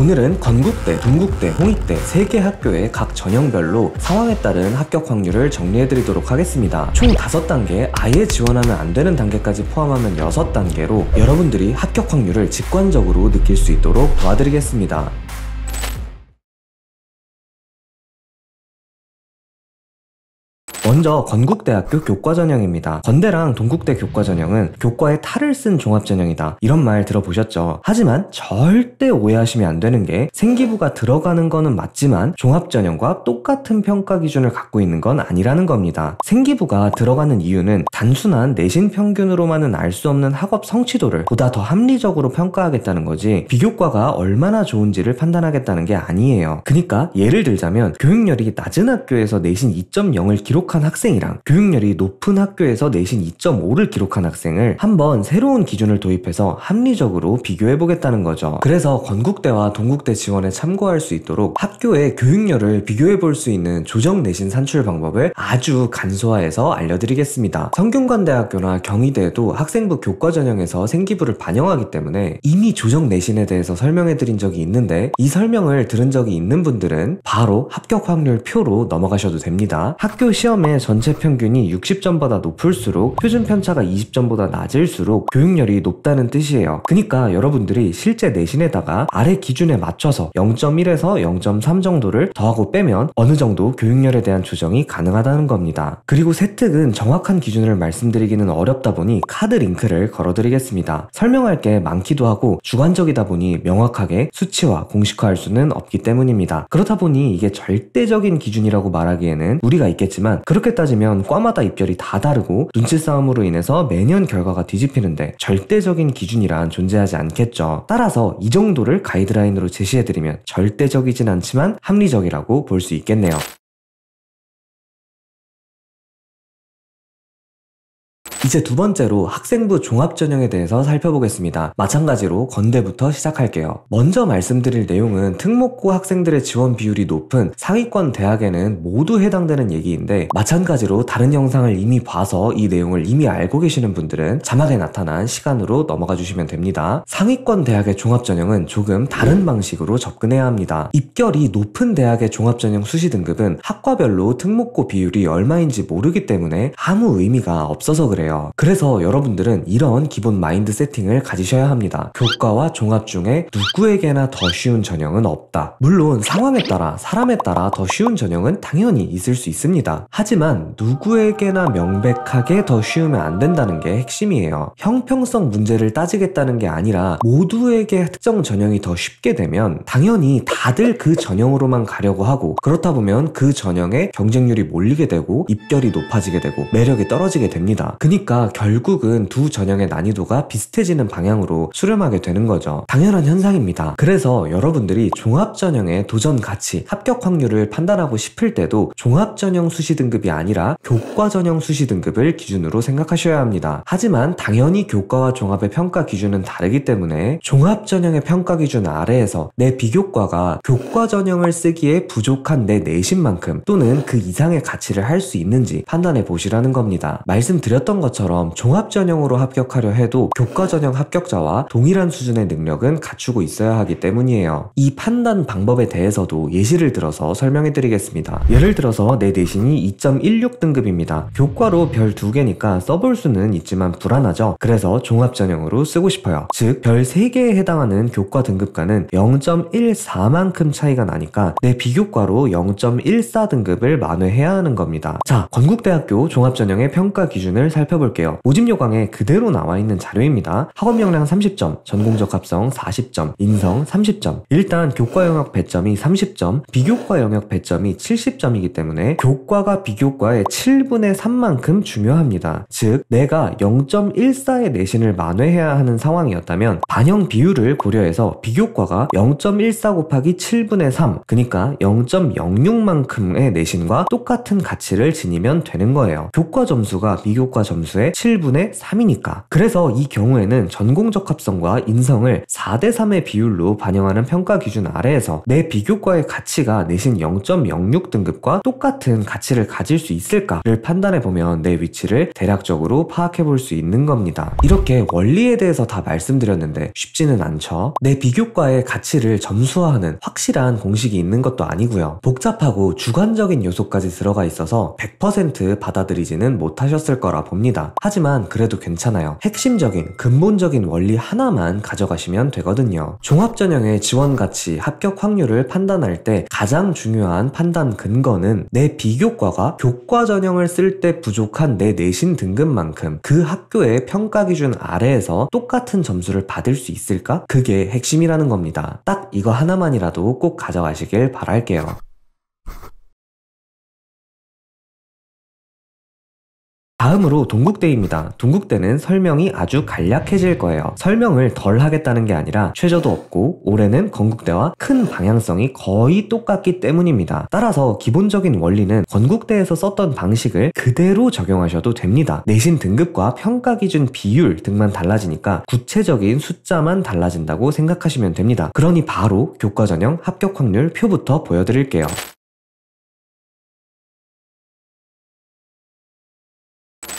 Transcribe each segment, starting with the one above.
오늘은 건국대, 동국대, 홍익대 3개 학교의 각 전형별로 상황에 따른 합격 확률을 정리해드리도록 하겠습니다. 총 5단계, 아예 지원하면 안 되는 단계까지 포함하면 6단계로 여러분들이 합격 확률을 직관적으로 느낄 수 있도록 도와드리겠습니다. 먼저 건국대학교 교과전형입니다. 건대랑 동국대 교과전형은 교과에 탈을 쓴 종합전형이다, 이런 말 들어보셨죠? 하지만 절대 오해하시면 안 되는 게 생기부가 들어가는 거는 맞지만 종합전형과 똑같은 평가 기준을 갖고 있는 건 아니라는 겁니다. 생기부가 들어가는 이유는 단순한 내신 평균으로만은 알 수 없는 학업 성취도를 보다 더 합리적으로 평가하겠다는 거지 비교과가 얼마나 좋은지를 판단하겠다는 게 아니에요. 그러니까 예를 들자면 교육열이 낮은 학교에서 내신 2.0을 기록한 학생이랑 교육열이 높은 학교에서 내신 2.5를 기록한 학생을 한번 새로운 기준을 도입해서 합리적으로 비교해보겠다는 거죠. 그래서 건국대와 동국대 지원에 참고할 수 있도록 학교의 교육열을 비교해볼 수 있는 조정 내신 산출 방법을 아주 간소화해서 알려드리겠습니다. 성균관대학교나 경희대에도 학생부 교과전형에서 생기부를 반영하기 때문에 이미 조정 내신에 대해서 설명해드린 적이 있는데 이 설명을 들은 적이 있는 분들은 바로 합격 확률 표로 넘어가셔도 됩니다. 학교 시험에 전체 평균이 60점보다 높을수록 표준 편차가 20점보다 낮을수록 교육열이 높다는 뜻이에요. 그러니까 여러분들이 실제 내신에다가 아래 기준에 맞춰서 0.1에서 0.3 정도를 더하고 빼면 어느 정도 교육열에 대한 조정이 가능하다는 겁니다. 그리고 세특은 정확한 기준을 말씀드리기는 어렵다 보니 카드 링크를 걸어드리겠습니다. 설명할 게 많기도 하고 주관적이다 보니 명확하게 수치화, 공식화할 수는 없기 때문입니다. 그렇다 보니 이게 절대적인 기준이라고 말하기에는 무리가 있겠지만 그렇게 따지면 과마다 입결이 다 다르고 눈치 싸움으로 인해서 매년 결과가 뒤집히는데 절대적인 기준이란 존재하지 않겠죠. 따라서 이 정도를 가이드라인으로 제시해드리면 절대적이진 않지만 합리적이라고 볼 수 있겠네요. 이제 두 번째로 학생부 종합전형에 대해서 살펴보겠습니다. 마찬가지로 건대부터 시작할게요. 먼저 말씀드릴 내용은 특목고 학생들의 지원 비율이 높은 상위권 대학에는 모두 해당되는 얘기인데 마찬가지로 다른 영상을 이미 봐서 이 내용을 이미 알고 계시는 분들은 자막에 나타난 시간으로 넘어가 주시면 됩니다. 상위권 대학의 종합전형은 조금 다른 방식으로 접근해야 합니다. 입결이 높은 대학의 종합전형 수시 등급은 학과별로 특목고 비율이 얼마인지 모르기 때문에 아무 의미가 없어서 그래요. 그래서 여러분들은 이런 기본 마인드 세팅을 가지셔야 합니다. 교과와 종합 중에 누구에게나 더 쉬운 전형은 없다. 물론 상황에 따라, 사람에 따라 더 쉬운 전형은 당연히 있을 수 있습니다. 하지만 누구에게나 명백하게 더 쉬우면 안 된다는 게 핵심이에요. 형평성 문제를 따지겠다는 게 아니라 모두에게 특정 전형이 더 쉽게 되면 당연히 다들 그 전형으로만 가려고 하고 그렇다 보면 그 전형에 경쟁률이 몰리게 되고 입결이 높아지게 되고 매력이 떨어지게 됩니다. 그러니까 결국은 두 전형의 난이도가 비슷해지는 방향으로 수렴하게 되는 거죠. 당연한 현상입니다. 그래서 여러분들이 종합전형의 도전 가치, 합격 확률을 판단하고 싶을 때도 종합전형 수시 등급이 아니라 교과전형 수시 등급을 기준으로 생각하셔야 합니다. 하지만 당연히 교과와 종합의 평가 기준은 다르기 때문에 종합전형의 평가 기준 아래에서 내 비교과가 교과전형을 쓰기에 부족한 내 내신만큼 또는 그 이상의 가치를 할 수 있는지 판단해 보시라는 겁니다. 말씀드렸던 것처럼 종합전형으로 합격하려 해도 교과전형 합격자와 동일한 수준의 능력은 갖추고 있어야 하기 때문이에요. 이 판단 방법에 대해서도 예시를 들어서 설명해 드리겠습니다. 예를 들어서 내 내신이 2.16 등급입니다. 교과로 별 2개니까 써볼 수는 있지만 불안하죠. 그래서 종합전형으로 쓰고 싶어요. 즉 별 3개에 해당하는 교과 등급과는 0.14만큼 차이가 나니까 내 비교과로 0.14 등급을 만회해야 하는 겁니다. 자, 건국대학교 종합전형의 평가 기준을 살펴볼게요. 모집 요강에 그대로 나와 있는 자료입니다. 학업 역량 30점, 전공적 합성 40점, 인성 30점. 일단 교과 영역 배점이 30점, 비교과 영역 배점이 70점이기 때문에 교과가 비교과의 7분의 3만큼 중요합니다. 즉 내가 0.14의 내신을 만회해야 하는 상황이었다면 반영 비율을 고려해서 비교과가 0.14 곱하기 7분의 3, 그러니까 0.06만큼의 내신과 똑같은 가치를 지니면 되는 거예요. 교과 점수가 비교과 점수 점수의 7분의 3이니까. 그래서 이 경우에는 전공적합성과 인성을 4대3의 비율로 반영하는 평가 기준 아래에서 내 비교과의 가치가 내신 0.06 등급과 똑같은 가치를 가질 수 있을까를 판단해보면 내 위치를 대략적으로 파악해볼 수 있는 겁니다. 이렇게 원리에 대해서 다 말씀드렸는데 쉽지는 않죠. 내 비교과의 가치를 점수화하는 확실한 공식이 있는 것도 아니고요. 복잡하고 주관적인 요소까지 들어가 있어서 100% 받아들이지는 못하셨을 거라 봅니다. 하지만 그래도 괜찮아요. 핵심적인 근본적인 원리 하나만 가져가시면 되거든요. 종합전형의 지원 가치, 합격 확률을 판단할 때 가장 중요한 판단 근거는 내 비교과가 교과전형을 쓸 때 부족한 내 내신 등급만큼 그 학교의 평가 기준 아래에서 똑같은 점수를 받을 수 있을까? 그게 핵심이라는 겁니다. 딱 이거 하나만이라도 꼭 가져가시길 바랄게요. 다음으로 동국대입니다. 동국대는 설명이 아주 간략해질 거예요. 설명을 덜 하겠다는 게 아니라 최저도 없고 올해는 건국대와 큰 방향성이 거의 똑같기 때문입니다. 따라서 기본적인 원리는 건국대에서 썼던 방식을 그대로 적용하셔도 됩니다. 내신 등급과 평가 기준 비율 등만 달라지니까 구체적인 숫자만 달라진다고 생각하시면 됩니다. 그러니 바로 교과전형 합격 확률 표부터 보여드릴게요.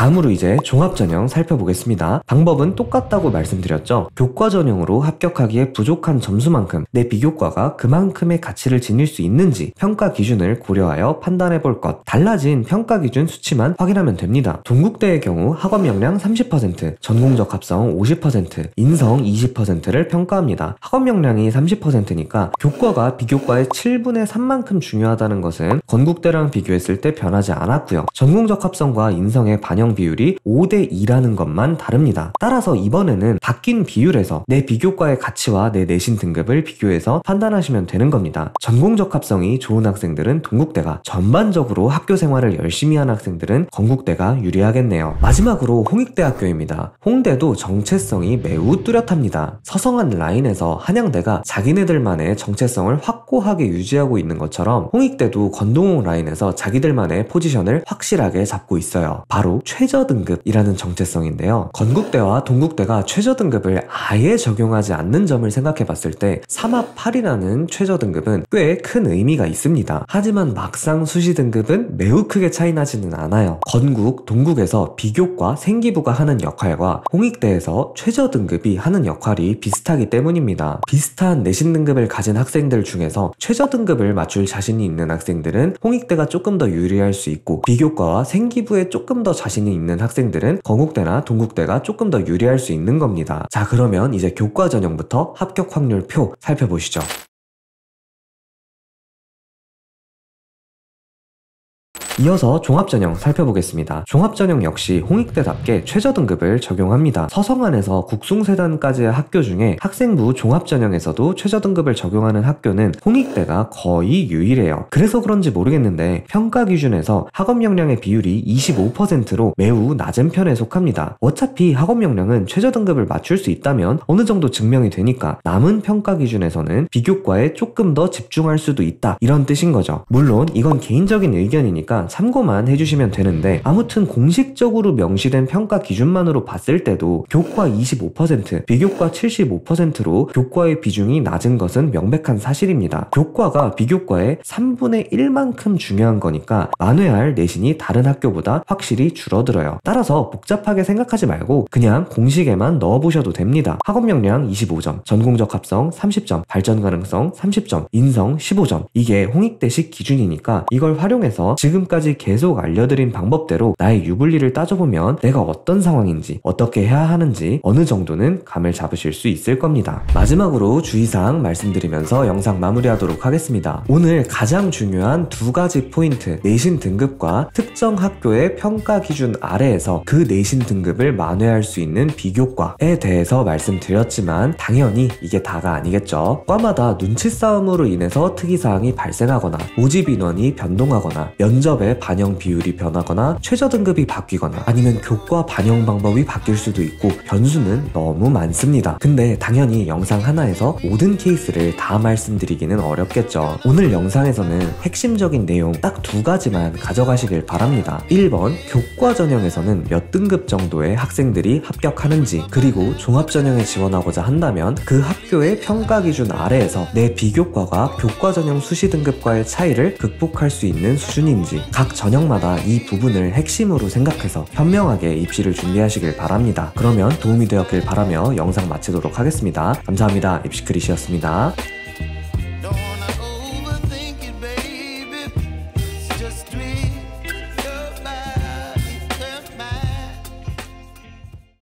다음으로 이제 종합전형 살펴보겠습니다. 방법은 똑같다고 말씀드렸죠. 교과전형으로 합격하기에 부족한 점수만큼 내 비교과가 그만큼의 가치를 지닐 수 있는지 평가 기준을 고려하여 판단해 볼 것. 달라진 평가 기준 수치만 확인하면 됩니다. 동국대의 경우 학업 역량 30%, 전공적 합성 50%, 인성 20%를 평가합니다. 학업 역량이 30%니까 교과가 비교과의 7분의 3만큼 중요하다는 것은 건국대랑 비교했을 때 변하지 않았고요. 전공적 합성과 인성의 반영 비율이 5대2라는 것만 다릅니다. 따라서 이번에는 바뀐 비율에서 내 비교과의 가치와 내 내신 등급을 비교해서 판단하시면 되는 겁니다. 전공적 합성이 좋은 학생들은 동국대가, 전반적으로 학교 생활을 열심히 한 학생들은 건국대가 유리하겠네요. 마지막으로 홍익대학교입니다. 홍대도 정체성이 매우 뚜렷합니다. 서성한 라인에서 한양대가 자기네들만의 정체성을 확고하게 유지하고 있는 것처럼 홍익대도 건동홍 라인에서 자기들만의 포지션을 확실하게 잡고 있어요. 바로 최저등급이라는 정체성인데요. 건국대와 동국대가 최저등급을 아예 적용하지 않는 점을 생각해 봤을 때 3합 8이라는 최저등급은 꽤 큰 의미가 있습니다. 하지만 막상 수시등급은 매우 크게 차이나지는 않아요. 건국, 동국에서 비교과 생기부가 하는 역할과 홍익대에서 최저등급이 하는 역할이 비슷하기 때문입니다. 비슷한 내신 등급을 가진 학생들 중에서 최저등급을 맞출 자신이 있는 학생들은 홍익대가 조금 더 유리할 수 있고, 비교과와 생기부에 조금 더 자신이 있는 학생들은 건국대나 동국대가 조금 더 유리할 수 있는 겁니다. 자, 그러면 이제 교과 전형부터 합격 확률 표 살펴보시죠. 이어서 종합전형 살펴보겠습니다. 종합전형 역시 홍익대답게 최저등급을 적용합니다. 서성안에서 국숭세단까지의 학교 중에 학생부 종합전형에서도 최저등급을 적용하는 학교는 홍익대가 거의 유일해요. 그래서 그런지 모르겠는데 평가 기준에서 학업 역량의 비율이 25%로 매우 낮은 편에 속합니다. 어차피 학업 역량은 최저등급을 맞출 수 있다면 어느 정도 증명이 되니까 남은 평가 기준에서는 비교과에 조금 더 집중할 수도 있다, 이런 뜻인 거죠. 물론 이건 개인적인 의견이니까 참고만 해주시면 되는데, 아무튼 공식적으로 명시된 평가 기준만으로 봤을 때도 교과 25%, 비교과 75%로 교과의 비중이 낮은 것은 명백한 사실입니다. 교과가 비교과의 3분의 1만큼 중요한 거니까 만회할 내신이 다른 학교보다 확실히 줄어들어요. 따라서 복잡하게 생각하지 말고 그냥 공식에만 넣어보셔도 됩니다. 학업 역량 25점, 전공적 합성 30점, 발전 가능성 30점, 인성 15점. 이게 홍익대식 기준이니까 이걸 활용해서 지금까지 계속 알려드린 방법대로 나의 유불리를 따져보면 내가 어떤 상황인지, 어떻게 해야 하는지 어느 정도는 감을 잡으실 수 있을 겁니다. 마지막으로 주의사항 말씀드리면서 영상 마무리하도록 하겠습니다. 오늘 가장 중요한 두 가지 포인트, 내신 등급과 특정 학교의 평가 기준 아래에서 그 내신 등급을 만회할 수 있는 비교과에 대해서 말씀드렸지만 당연히 이게 다가 아니겠죠. 과마다 눈치 싸움으로 인해서 특이사항이 발생하거나 모집 인원이 변동하거나 면접 수업의 반영 비율이 변하거나 최저 등급이 바뀌거나 아니면 교과 반영 방법이 바뀔 수도 있고 변수는 너무 많습니다. 근데 당연히 영상 하나에서 모든 케이스를 다 말씀드리기는 어렵겠죠. 오늘 영상에서는 핵심적인 내용 딱 2가지만 가져가시길 바랍니다. 1번, 교과 전형에서는 몇 등급 정도의 학생들이 합격하는지, 그리고 종합 전형에 지원하고자 한다면 그 학교의 평가 기준 아래에서 내 비교과가 교과 전형 수시 등급과의 차이를 극복할 수 있는 수준인지, 각 전형마다 이 부분을 핵심으로 생각해서 현명하게 입시를 준비하시길 바랍니다. 그러면 도움이 되었길 바라며 영상 마치도록 하겠습니다. 감사합니다. 입시크릿이었습니다.